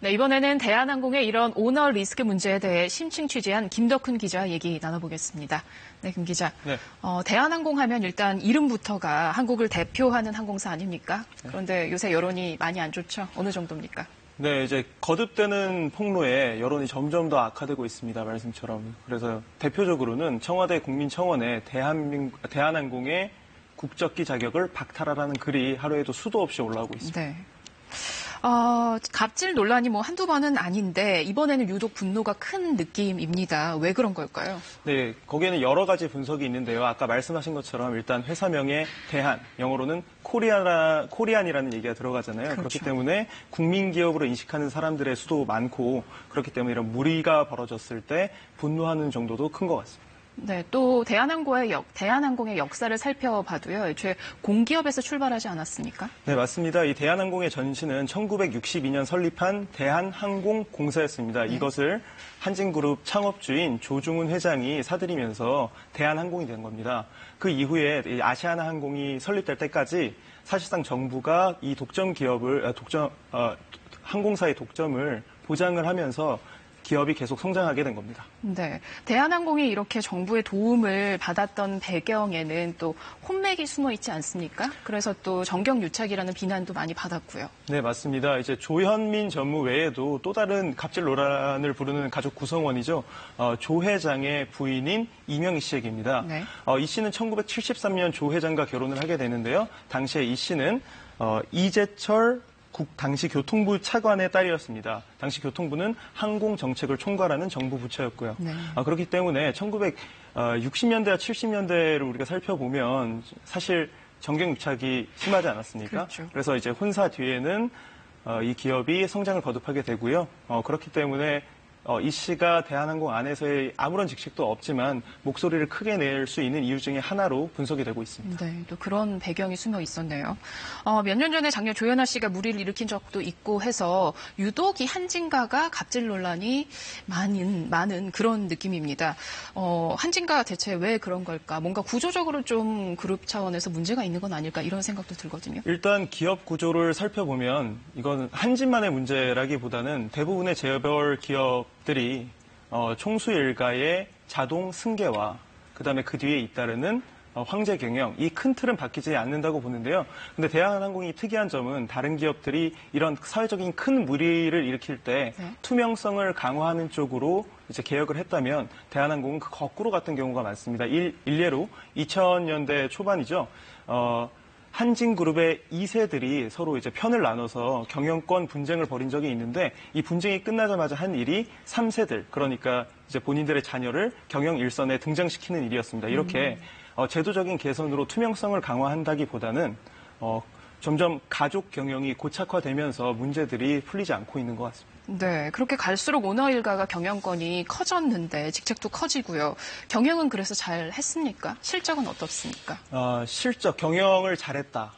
네, 이번에는 대한항공의 이런 오너 리스크 문제에 대해 심층 취재한 김덕훈 기자 얘기 나눠보겠습니다. 네, 김 기자. 네. 대한항공 하면 일단 이름부터가 한국을 대표하는 항공사 아닙니까? 그런데 요새 여론이 많이 안 좋죠? 어느 정도입니까? 네, 이제 거듭되는 폭로에 여론이 점점 더 악화되고 있습니다. 말씀처럼. 그래서 대표적으로는 청와대 국민청원에 대한항공의 국적기 자격을 박탈하라는 글이 하루에도 수도 없이 올라오고 있습니다. 네. 갑질 논란이 한두 번은 아닌데 이번에는 유독 분노가 큰 느낌입니다. 왜 그런 걸까요? 네, 거기에는 여러 가지 분석이 있는데요. 아까 말씀하신 것처럼 일단 회사명에 대한, 영어로는 코리안이라는 얘기가 들어가잖아요. 그렇죠. 그렇기 때문에 국민기업으로 인식하는 사람들의 수도 많고 그렇기 때문에 이런 무리가 벌어졌을 때 분노하는 정도도 큰 것 같습니다. 네, 또 대한항공의 역사를 살펴봐도요. 애초에 공기업에서 출발하지 않았습니까? 네, 맞습니다. 이 대한항공의 전신은 1962년 설립한 대한항공공사였습니다. 네. 이것을 한진그룹 창업주인 조중훈 회장이 사들이면서 대한항공이 된 겁니다. 그 이후에 이 아시아나항공이 설립될 때까지 사실상 정부가 이 항공사의 독점을 보장을 하면서 기업이 계속 성장하게 된 겁니다. 네, 대한항공이 이렇게 정부의 도움을 받았던 배경에는 또 혼맥이 숨어 있지 않습니까? 그래서 또 정경유착이라는 비난도 많이 받았고요. 네, 맞습니다. 이제 조현민 전무 외에도 또 다른 갑질 논란을 부르는 가족 구성원이죠. 조 회장의 부인인 이명희 씨에게입니다. 네. 이 씨는 1973년 조 회장과 결혼을 하게 되는데요. 당시에 이 씨는 이재철 당시 교통부 차관의 딸이었습니다. 당시 교통부는 항공정책을 총괄하는 정부 부처였고요. 네. 그렇기 때문에 1960년대와 70년대를 우리가 살펴보면 사실 정경유착이 심하지 않았습니까? 그렇죠. 그래서 이제 혼사 뒤에는 이 기업이 성장을 거듭하게 되고요. 그렇기 때문에 이 씨가 대한항공 안에서의 아무런 직책도 없지만 목소리를 크게 낼 수 있는 이유 중에 하나로 분석이 되고 있습니다. 네, 또 그런 배경이 숨어 있었네요. 몇 년 전에 작년 조현아 씨가 물의를 일으킨 적도 있고 해서 유독 이 한진가가 갑질 논란이 많은 그런 느낌입니다. 한진가 대체 왜 그런 걸까? 뭔가 구조적으로 좀 그룹 차원에서 문제가 있는 건 아닐까 이런 생각도 들거든요. 일단 기업 구조를 살펴보면 이건 한진만의 문제라기보다는 대부분의 재벌 기업들이 총수 일가의 자동 승계와 그다음에 그 뒤에 잇따르는 황제 경영, 이 큰 틀은 바뀌지 않는다고 보는데요. 근데 대한항공이 특이한 점은 다른 기업들이 이런 사회적인 큰 무리를 일으킬 때 투명성을 강화하는 쪽으로 이제 개혁을 했다면 대한항공은 그 거꾸로 갔던 경우가 많습니다. 일례로 2000년대 초반이죠. 한진그룹의 2세들이 서로 이제 편을 나눠서 경영권 분쟁을 벌인 적이 있는데 이 분쟁이 끝나자마자 한 일이 3세들, 그러니까 이제 본인들의 자녀를 경영 일선에 등장시키는 일이었습니다. 이렇게 제도적인 개선으로 투명성을 강화한다기보다는 점점 가족 경영이 고착화되면서 문제들이 풀리지 않고 있는 것 같습니다. 네, 그렇게 갈수록 오너 일가가 경영권이 커졌는데 직책도 커지고요. 경영은 그래서 잘 했습니까? 실적은 어떻습니까? 실적, 경영을 잘했다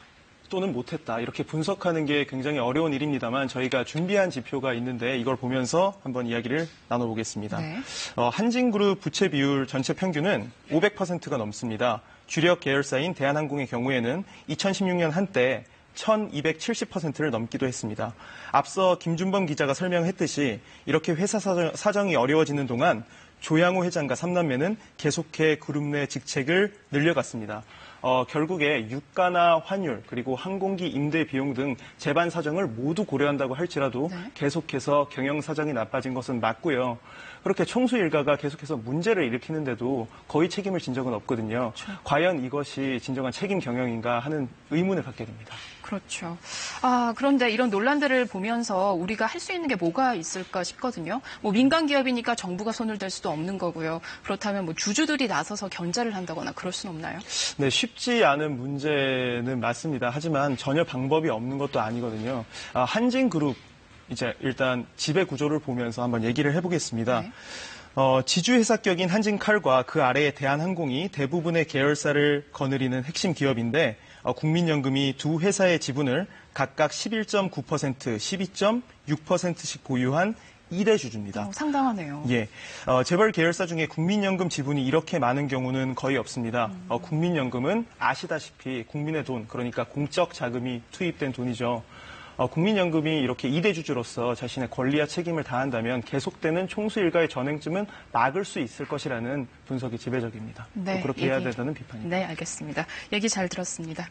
또는 못했다 이렇게 분석하는 게 굉장히 어려운 일입니다만 저희가 준비한 지표가 있는데 이걸 보면서 한번 이야기를 나눠보겠습니다. 네. 한진그룹 부채 비율 전체 평균은 500%가 넘습니다. 주력 계열사인 대한항공의 경우에는 2016년 한때 1270%를 넘기도 했습니다. 앞서 김준범 기자가 설명했듯이 이렇게 회사 사정이 어려워지는 동안 조양호 회장과 3남매는 계속해 그룹 내 직책을 늘려갔습니다. 결국에 유가나 환율 그리고 항공기 임대 비용 등 재반 사정을 모두 고려한다고 할지라도 계속해서 경영 사정이 나빠진 것은 맞고요. 그렇게 총수 일가가 계속해서 문제를 일으키는데도 거의 책임을 진 적은 없거든요. 그렇죠. 과연 이것이 진정한 책임 경영인가 하는 의문을 갖게 됩니다. 그렇죠. 그런데 이런 논란들을 보면서 우리가 할 수 있는 게 뭐가 있을까 싶거든요. 민간 기업이니까 정부가 손을 댈 수도 없는 거고요. 그렇다면 주주들이 나서서 견제를 한다거나 그럴 수는 없나요? 네, 쉽지 않은 문제는 맞습니다. 하지만 전혀 방법이 없는 것도 아니거든요. 한진그룹 이제 일단 지배 구조를 보면서 한번 얘기를 해보겠습니다. 네. 지주회사격인 한진칼과 그 아래의 대한항공이 대부분의 계열사를 거느리는 핵심 기업인데 국민연금이 두 회사의 지분을 각각 11.9%, 12.6%씩 보유한 1회 주주입니다. 상당하네요. 예, 재벌 계열사 중에 국민연금 지분이 이렇게 많은 경우는 거의 없습니다. 국민연금은 아시다시피 국민의 돈, 그러니까 공적 자금이 투입된 돈이죠. 국민연금이 이렇게 2대 주주로서 자신의 권리와 책임을 다한다면 계속되는 총수 일가의 전횡쯤은 막을 수 있을 것이라는 분석이 지배적입니다. 네, 그렇게 해야 된다는 비판입니다. 네, 알겠습니다. 얘기 잘 들었습니다.